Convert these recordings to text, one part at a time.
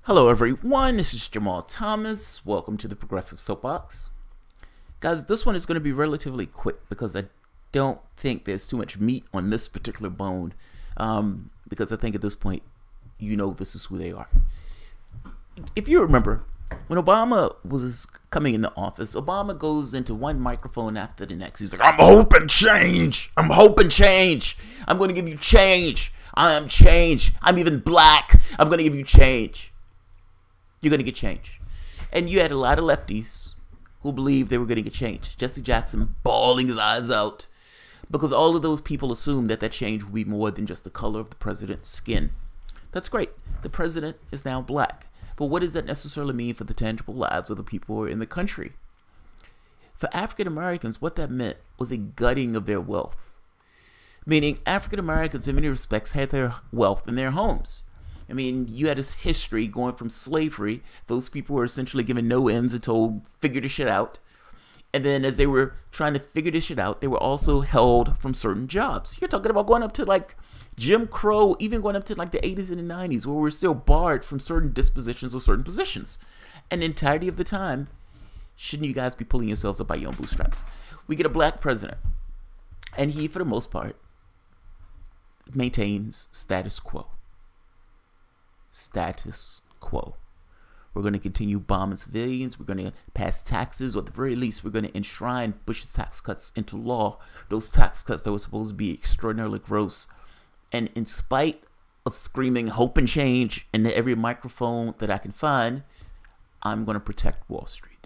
Hello everyone, this is Jamal Thomas. Welcome to the Progressive Soapbox. Guys, this one is going to be relatively quick because I don't think there's too much meat on this particular bone. Because I think at this point, you know this is who they are. If you remember, when Obama was coming into office, Obama goes into one microphone after the next. He's like, I'm hoping change. I'm hoping change. I'm going to give you change. I am change. I'm even black. I'm going to give you change. You're going to get change. And you had a lot of lefties who believed they were going to get change. Jesse Jackson bawling his eyes out because all of those people assumed that that change would be more than just the color of the president's skin. That's great. The president is now black. But what does that necessarily mean for the tangible lives of the people who are in the country? For African Americans, what that meant was a gutting of their wealth. Meaning African Americans in many respects had their wealth in their homes. I mean, you had this history going from slavery. Those people were essentially given no ends and told, figure this shit out. And then as they were trying to figure this shit out, they were also held from certain jobs. You're talking about going up to like Jim Crow, even going up to like the 80s and the 90s, where we're still barred from certain dispositions or certain positions. And the entirety of the time, shouldn't you guys be pulling yourselves up by your own bootstraps? We get a black president. And he, for the most part, maintains status quo. Status quo. We're going to continue bombing civilians. We're going to pass taxes, or at the very least, we're going to enshrine Bush's tax cuts into law. Those tax cuts that were supposed to be extraordinarily gross. And in spite of screaming hope and change into every microphone that I can find, I'm going to protect Wall Street.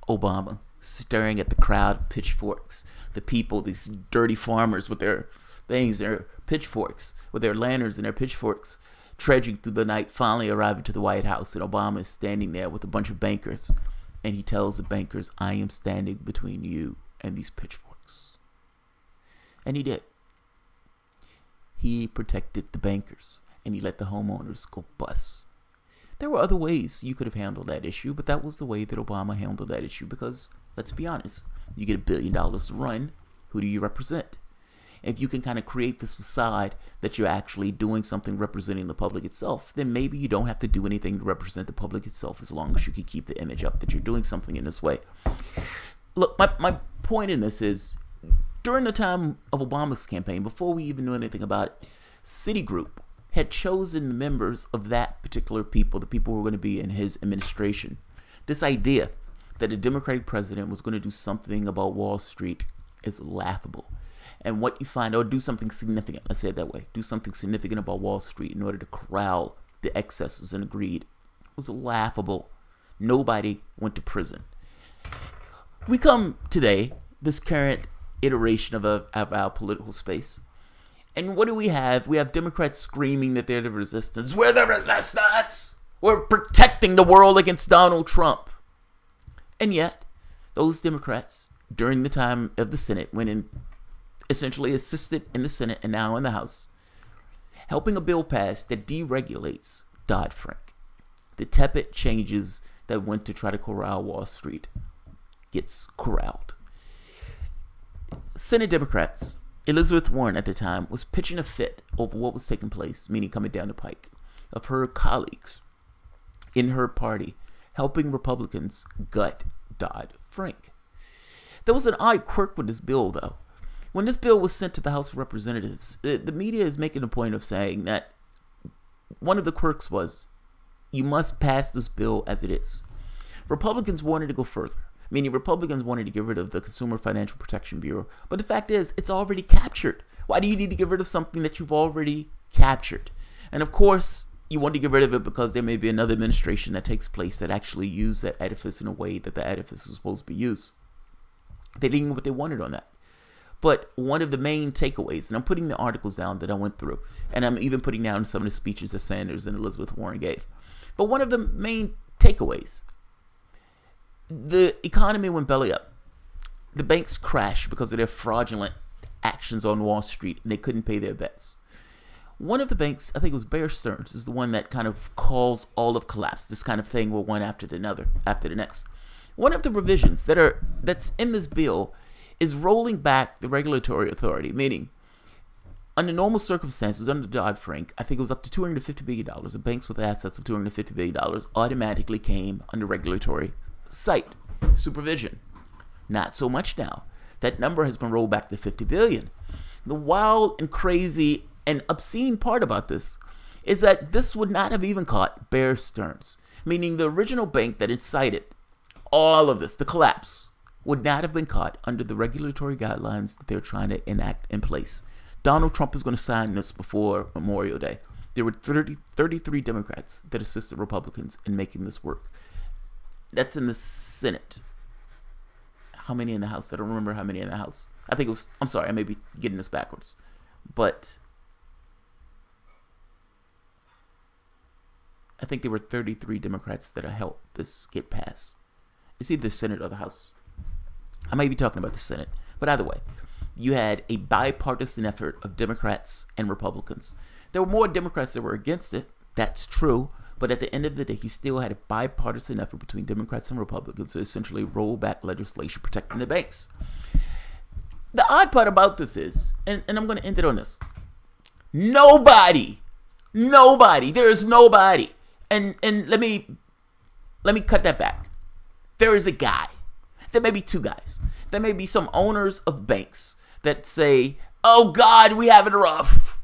Obama staring at the crowd of pitchforks. The people, these dirty farmers with their things, their pitchforks, with their lanterns and their pitchforks, trudging through the night, finally arriving to the White House, and Obama is standing there with a bunch of bankers, and he tells the bankers, I am standing between you and these pitchforks. And he did. He protected the bankers, and he let the homeowners go bust. There were other ways you could have handled that issue, but that was the way that Obama handled that issue because, let's be honest, you get $1 billion to run, who do you represent? If you can kind of create this facade that you're actually doing something representing the public itself, then maybe you don't have to do anything to represent the public itself as long as you can keep the image up that you're doing something in this way. Look, my point in this is, during the time of Obama's campaign, before we even knew anything about it, Citigroup had chosen the members of that particular people, the people who were going to be in his administration. This idea that a Democratic president was going to do something about Wall Street is laughable. And what you find, or do something significant, let's say it that way, do something significant about Wall Street in order to corral the excesses and the greed, was laughable. Nobody went to prison. We come today, this current iteration of our political space, and what do we have? We have Democrats screaming that they're the resistance. We're the resistance! We're protecting the world against Donald Trump. And yet, those Democrats, during the time of the Senate, went in, essentially assisted in the Senate and now in the House, helping a bill pass that deregulates Dodd-Frank. The tepid changes that went to try to corral Wall Street gets corralled. Senate Democrats, Elizabeth Warren at the time, was pitching a fit over what was taking place, meaning coming down the pike, of her colleagues in her party helping Republicans gut Dodd-Frank. There was an odd quirk with this bill, though. When this bill was sent to the House of Representatives, the media is making a point of saying that one of the quirks was, you must pass this bill as it is. Republicans wanted to go further, meaning Republicans wanted to get rid of the Consumer Financial Protection Bureau. But the fact is, it's already captured. Why do you need to get rid of something that you've already captured? And of course, you want to get rid of it because there may be another administration that takes place that actually use that edifice in a way that the edifice is supposed to be used. They didn't get what they wanted on that. But one of the main takeaways, and I'm putting the articles down that I went through, and I'm even putting down some of the speeches that Sanders and Elizabeth Warren gave. But one of the main takeaways, the economy went belly up. The banks crashed because of their fraudulent actions on Wall Street, and they couldn't pay their bets. One of the banks, I think it was Bear Stearns, is the one that kind of calls all of collapse, this kind of thing where one after the next. One of the revisions that's in this bill is rolling back the regulatory authority, meaning Under normal circumstances, under Dodd-Frank, I think it was up to $250 billion. The banks with assets of $250 billion automatically came under regulatory sight, supervision. Not so much now. That number has been rolled back to $50 billion. The wild and crazy and obscene part about this is that this would not have even caught Bear Stearns, meaning the original bank that incited all of this, the collapse, would not have been caught under the regulatory guidelines that they're trying to enact in place. Donald Trump is going to sign this before Memorial Day. There were 33 Democrats that assisted Republicans in making this work. That's in the Senate. How many in the House? I don't remember how many in the House. I think it was, I'm sorry, I may be getting this backwards. But I think there were 33 Democrats that helped this get passed. It's either the Senate or the House. I may be talking about the Senate. But either way, you had a bipartisan effort of Democrats and Republicans. There were more Democrats that were against it. That's true. But at the end of the day, you still had a bipartisan effort between Democrats and Republicans to essentially roll back legislation protecting the banks. The odd part about this is, and I'm going to end it on this, nobody, there is nobody, and let me cut that back. There is a guy, there may be two guys, there may be some owners of banks that say, oh God, we have it rough.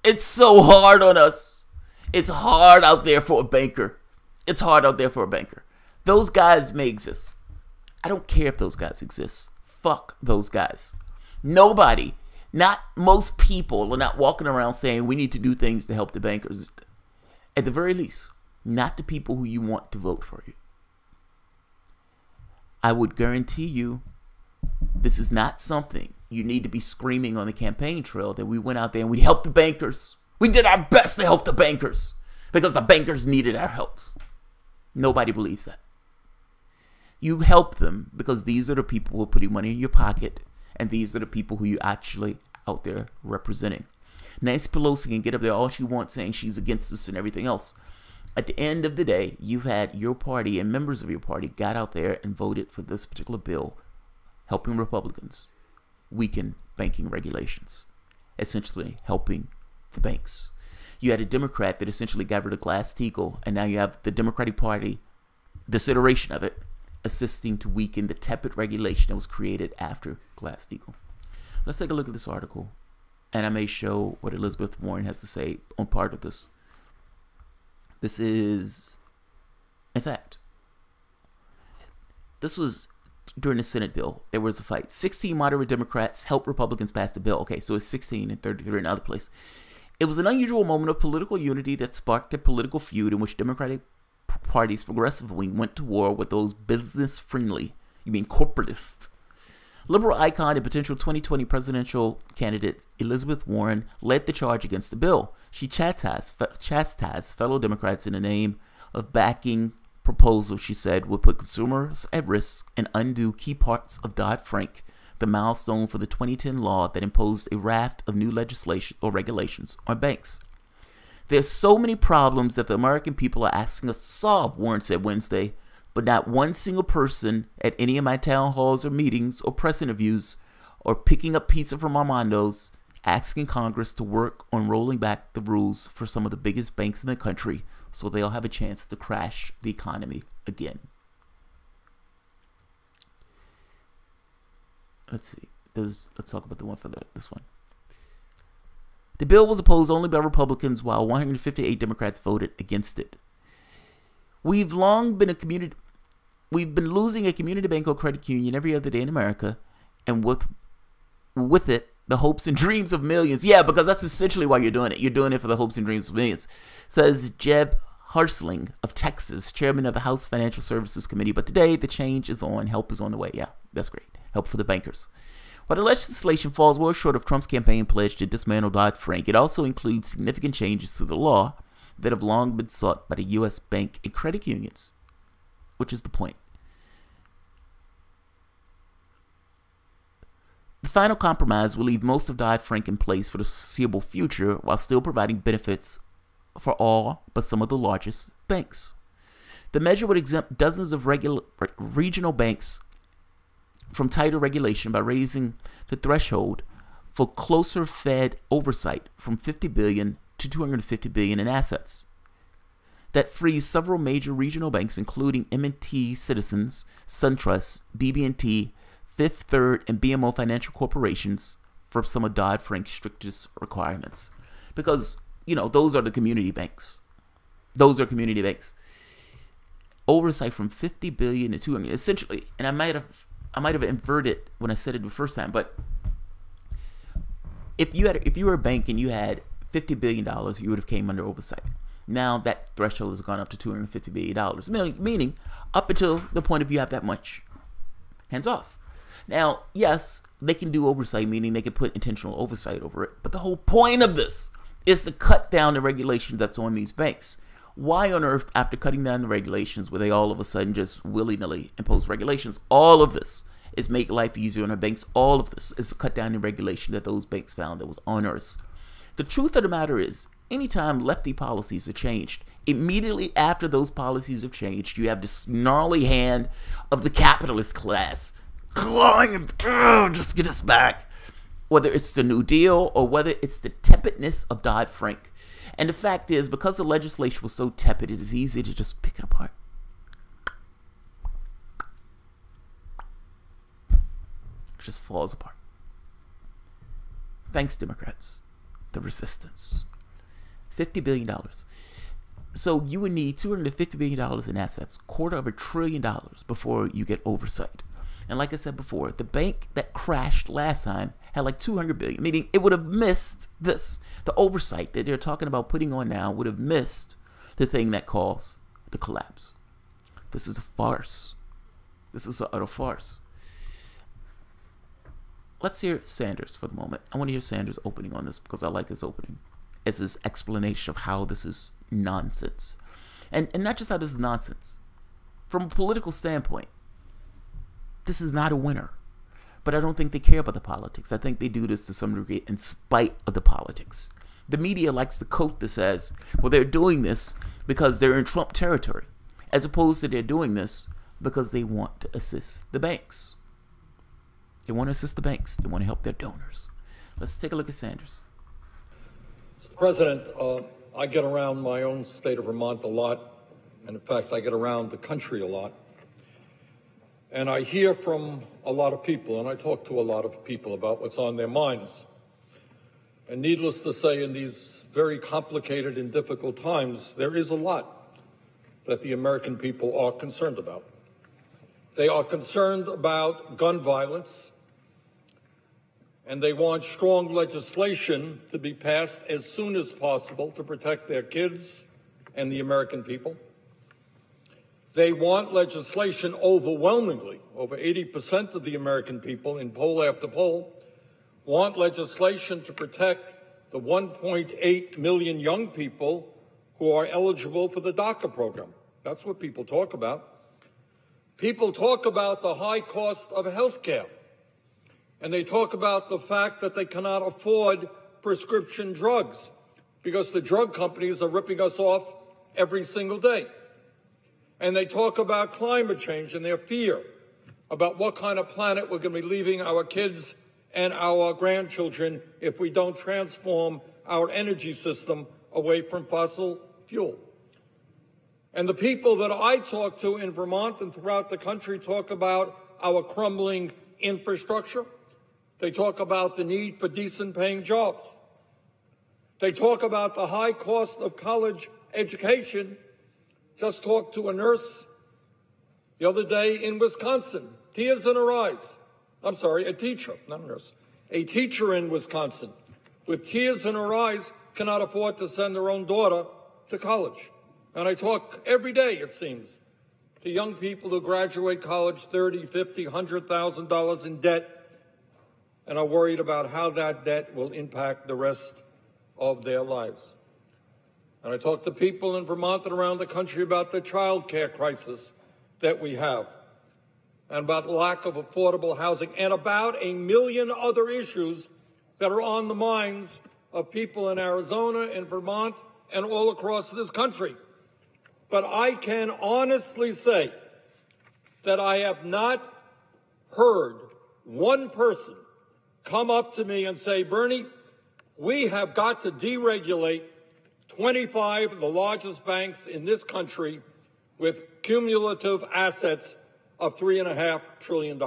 It's so hard on us. It's hard out there for a banker. It's hard out there for a banker. Those guys may exist. I don't care if those guys exist. Fuck those guys. Nobody, not most people, are not walking around saying we need to do things to help the bankers. At the very least, not the people who you want to vote for you. I would guarantee you this is not something you need to be screaming on the campaign trail that we went out there and we helped the bankers. We did our best to help the bankers because the bankers needed our help. Nobody believes that. You help them because these are the people who are putting money in your pocket, and these are the people who you actually out there representing. Nancy Pelosi can get up there all she wants saying she's against this and everything else. At the end of the day, you've had your party and members of your party got out there and voted for this particular bill, helping Republicans weaken banking regulations, essentially helping the banks. You had a Democrat that essentially got rid of Glass-Steagall, and now you have the Democratic Party, this iteration of it, assisting to weaken the tepid regulation that was created after Glass-Steagall. Let's take a look at this article, and I may show what Elizabeth Warren has to say on part of this. This is, in fact, this was during the Senate bill. There was a fight. 16 moderate Democrats helped Republicans pass the bill. Okay, so it's 16 and 33 in other place. It was an unusual moment of political unity that sparked a political feud in which Democratic Party's progressive wing went to war with those business-friendly, corporatists. Liberal icon and potential 2020 presidential candidate Elizabeth Warren led the charge against the bill. She chastised fellow Democrats in the name of backing proposals she said would put consumers at risk and undo key parts of Dodd-Frank, the milestone for the 2010 law that imposed a raft of new legislation or regulations on banks. There's so many problems that the American people are asking us to solve, Warren said Wednesday, but not one single person at any of my town halls or meetings or press interviews or picking up pizza from Armando's asking Congress to work on rolling back the rules for some of the biggest banks in the country so they'll have a chance to crash the economy again. Let's see. Let's talk about the one for this one. The bill was opposed only by Republicans while 158 Democrats voted against it. We've been losing a community bank or credit union every other day in America, and with it, the hopes and dreams of millions. Yeah, because that's essentially why you're doing it. You're doing it for the hopes and dreams of millions, says Jeb Harsling of Texas, chairman of the House Financial Services Committee. But today, the change is on. Help is on the way. Yeah, that's great. Help for the bankers. While the legislation falls well short of Trump's campaign pledge to dismantle Dodd-Frank, it also includes significant changes to the law that have long been sought by the U.S. bank and credit unions, which is the point. The final compromise will leave most of Dodd-Frank in place for the foreseeable future while still providing benefits for all but some of the largest banks. The measure would exempt dozens of regional banks from tighter regulation by raising the threshold for closer Fed oversight from $50 billion to $250 billion in assets. That frees several major regional banks, including M&T Citizens, SunTrust, BB&T, Fifth Third, and BMO Financial Corporations from some of Dodd-Frank's strictest requirements. Because, those are the community banks. Those are community banks. Oversight from $50 billion to $200 billion, essentially, and I might have inverted when I said it the first time, but if you were a bank and you had $50 billion, you would have came under oversight. Now that threshold has gone up to $250 billion, meaning up until the point of you have that much, hands off. Now, yes, they can do oversight, meaning they can put intentional oversight over it, but the whole point of this is to cut down the regulations that's on these banks. Why on earth, after cutting down the regulations, would they all of a sudden just willy-nilly impose regulations? All of this is make life easier on our banks. All of this is to cut down the regulation that those banks found that was onerous. The truth of the matter is, anytime lefty policies are changed, immediately after those policies have changed, you have this gnarly hand of the capitalist class clawing and just get us back. Whether it's the New Deal or whether it's the tepidness of Dodd-Frank. And the fact is, because the legislation was so tepid, it is easy to just pick it apart. It just falls apart. Thanks, Democrats. The resistance. $50 billion. So you would need $250 billion in assets, $250 billion before you get oversight. And like I said before, the bank that crashed last time had like $200 billion, meaning it would have missed this. The oversight that they're talking about putting on now would have missed the thing that caused the collapse. This is a farce. This is an utter farce. Let's hear Sanders for the moment. I want to hear Sanders' opening on this because I like his opening. It's his explanation of how this is nonsense. And not just how this is nonsense. From a political standpoint, this is not a winner. But I don't think they care about the politics. I think they do this to some degree in spite of the politics. The media likes the quote that says, well, they're doing this because they're in Trump territory, as opposed to they're doing this because they want to assist the banks. They want to assist the banks. They want to help their donors. Let's take a look at Sanders. Mr. President, I get around my own state of Vermont a lot. And in fact, I get around the country a lot. And I hear from a lot of people, and I talk to a lot of people about what's on their minds. And needless to say, in these very complicated and difficult times, there is a lot that the American people are concerned about. They are concerned about gun violence, and they want strong legislation to be passed as soon as possible to protect their kids and the American people. They want legislation overwhelmingly. Over 80% of the American people, in poll after poll, want legislation to protect the 1.8 million young people who are eligible for the DACA program. That's what people talk about. People talk about the high cost of health care, and they talk about the fact that they cannot afford prescription drugs because the drug companies are ripping us off every single day. And they talk about climate change and their fear about what kind of planet we're going to be leaving our kids and our grandchildren if we don't transform our energy system away from fossil fuel. And the people that I talk to in Vermont and throughout the country talk about our crumbling infrastructure. They talk about the need for decent paying jobs. They talk about the high cost of college education. Just talked to a nurse the other day in Wisconsin, tears in her eyes. I'm sorry, a teacher, not a nurse. A teacher in Wisconsin with tears in her eyes cannot afford to send her own daughter to college. And I talk every day, it seems, to young people who graduate college $30,000, $50,000, $100,000 in debt and are worried about how that debt will impact the rest of their lives. And I talk to people in Vermont and around the country about the child care crisis that we have and about the lack of affordable housing and about a million other issues that are on the minds of people in Arizona and Vermont and all across this country. But I can honestly say that I have not heard one person come up to me and say, Bernie, we have got to deregulate 25 of the largest banks in this country with cumulative assets of $3.5 trillion.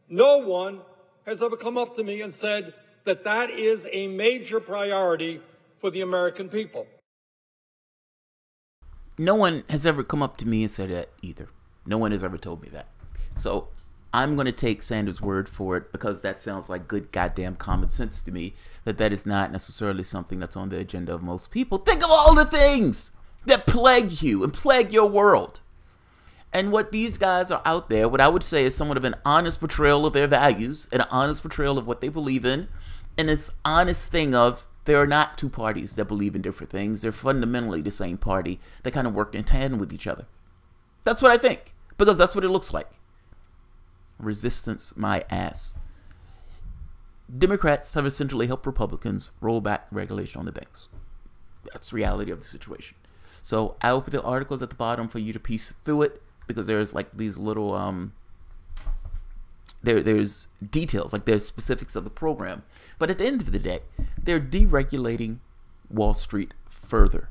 No one has ever come up to me and said that that is a major priority for the American people. No one has ever come up to me and said that either. No one has ever told me that. So I'm going to take Sanders' word for it, because that sounds like good goddamn common sense to me, that is not necessarily something that's on the agenda of most people. Think of all the things that plague you and plague your world. And what these guys are out there, what I would say is somewhat of an honest portrayal of their values, and an honest portrayal of what they believe in, and this honest thing of there are not two parties that believe in different things. They're fundamentally the same party that kind of work in tandem with each other. That's what I think, because that's what it looks like. Resistance my ass. Democrats have essentially helped Republicans roll back regulation on the banks. That's the reality of the situation. So I'll put the articles at the bottom for you to piece through it, because there's like these little there's details, like there's specifics of the program. But at the end of the day, they're deregulating Wall Street further.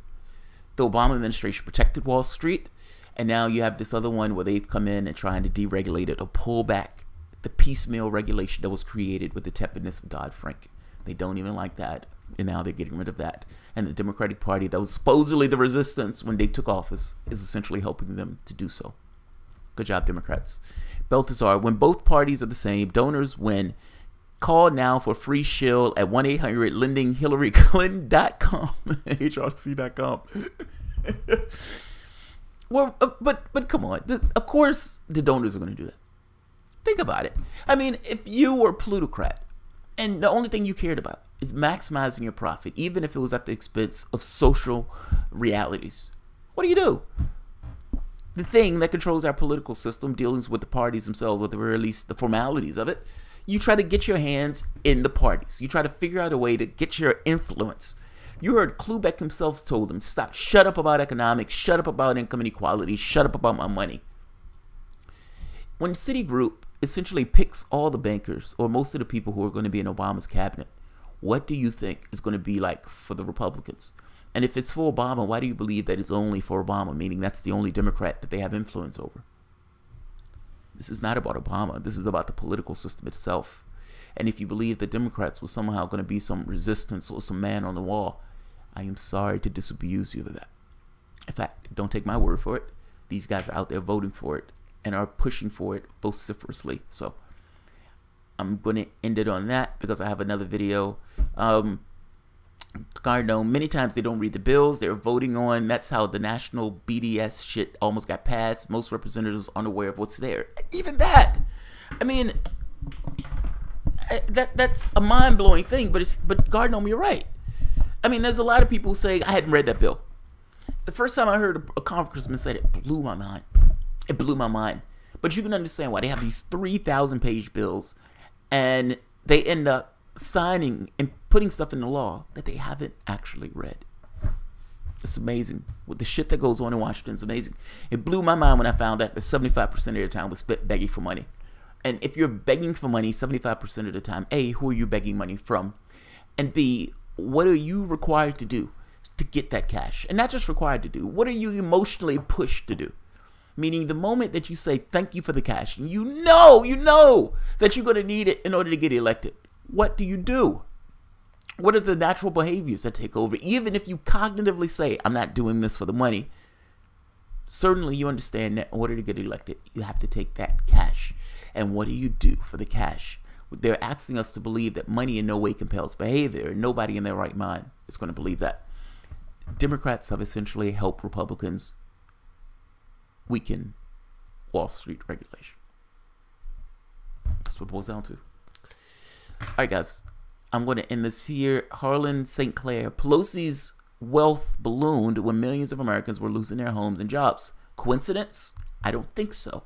The Obama administration protected Wall Street, and now you have this other one where they've come in and trying to deregulate it or pull back the piecemeal regulation that was created with the tepidness of Dodd-Frank. They don't even like that, and now they're getting rid of that. And the Democratic Party, that was supposedly the resistance when they took office, is essentially helping them to do so. Good job, Democrats. Balthazar, when both parties are the same, donors win. Call now for free shield at 1-800-LendingHillaryClinton.com, HRC.com. Well, but come on. Of course the donors are going to do that. Think about it. I mean, if you were a plutocrat and the only thing you cared about is maximizing your profit, even if it was at the expense of social realities, what do? The thing that controls our political system deals with the parties themselves, or at the very least the formalities of it. You try to get your hands in the parties. You try to figure out a way to get your influence. You heard Klubeck himself told them, stop, shut up about economics, shut up about income inequality, shut up about my money. When Citigroup essentially picks all the bankers, or most of the people who are going to be in Obama's cabinet, what do you think is going to be like for the Republicans? And if it's for Obama, why do you believe that it's only for Obama, meaning that's the only Democrat that they have influence over? This is not about Obama. This is about the political system itself. And if you believe the Democrats were somehow going to be some resistance or some man on the wall, I am sorry to disabuse you of that. In fact, don't take my word for it. These guys are out there voting for it and are pushing for it vociferously. So I'm going to end it on that, because I have another video. Garno, many times they don't read the bills they're voting on. That's how the national BDS shit almost got passed. Most representatives aren't aware of what's there. Even that, I mean, that's a mind-blowing thing. But Garno, you're right. I mean, there's a lot of people saying I hadn't read that bill. The first time I heard a congressman say it, blew my mind. It blew my mind. But you can understand why they have these 3,000-page bills, and they end up signing and putting stuff in the law that they haven't actually read. It's amazing. With the shit that goes on in Washington, it's amazing. It blew my mind when I found out that 75% of your time was spent begging for money. And if you're begging for money 75% of the time, A, who are you begging money from? And B, what are you required to do to get that cash? And not just required to do, what are you emotionally pushed to do? Meaning the moment that you say thank you for the cash, and you know that you're going to need it in order to get elected, what do? What are the natural behaviors that take over? Even if you cognitively say, I'm not doing this for the money, certainly you understand that in order to get elected, you have to take that cash. And what do you do for the cash? They're asking us to believe that money in no way compels behavior, and nobody in their right mind is going to believe that. Democrats have essentially helped Republicans weaken Wall Street regulation. That's what it boils down to. All right, guys, I'm going to end this here. Harlan St. Clair, Pelosi's wealth ballooned when millions of Americans were losing their homes and jobs. Coincidence? I don't think so.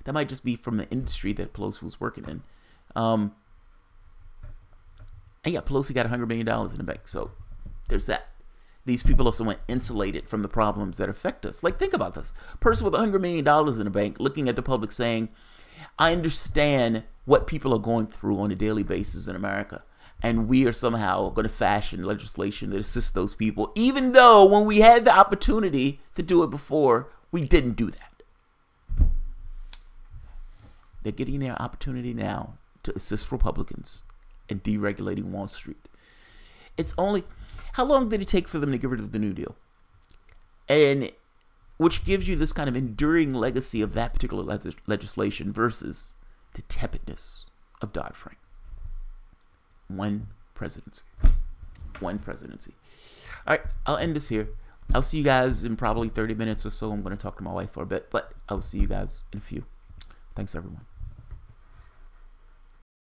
That might just be from the industry that Pelosi was working in. And yeah, Pelosi got $100 million in the bank. So there's that. These people are somewhat insulated from the problems that affect us. Like, think about this. A person with $100 million in the bank looking at the public saying, I understand what people are going through on a daily basis in America. And we are somehow going to fashion legislation that assists those people, even though when we had the opportunity to do it before, we didn't do that. They're getting their opportunity now to assist Republicans in deregulating Wall Street. It's only, how long did it take for them to get rid of the New Deal? And which gives you this kind of enduring legacy of that particular legislation versus the tepidness of Dodd-Frank. One presidency. One presidency. All right, I'll end this here. I'll see you guys in probably 30 minutes or so. I'm going to talk to my wife for a bit, but I'll see you guys in a few. Thanks, everyone.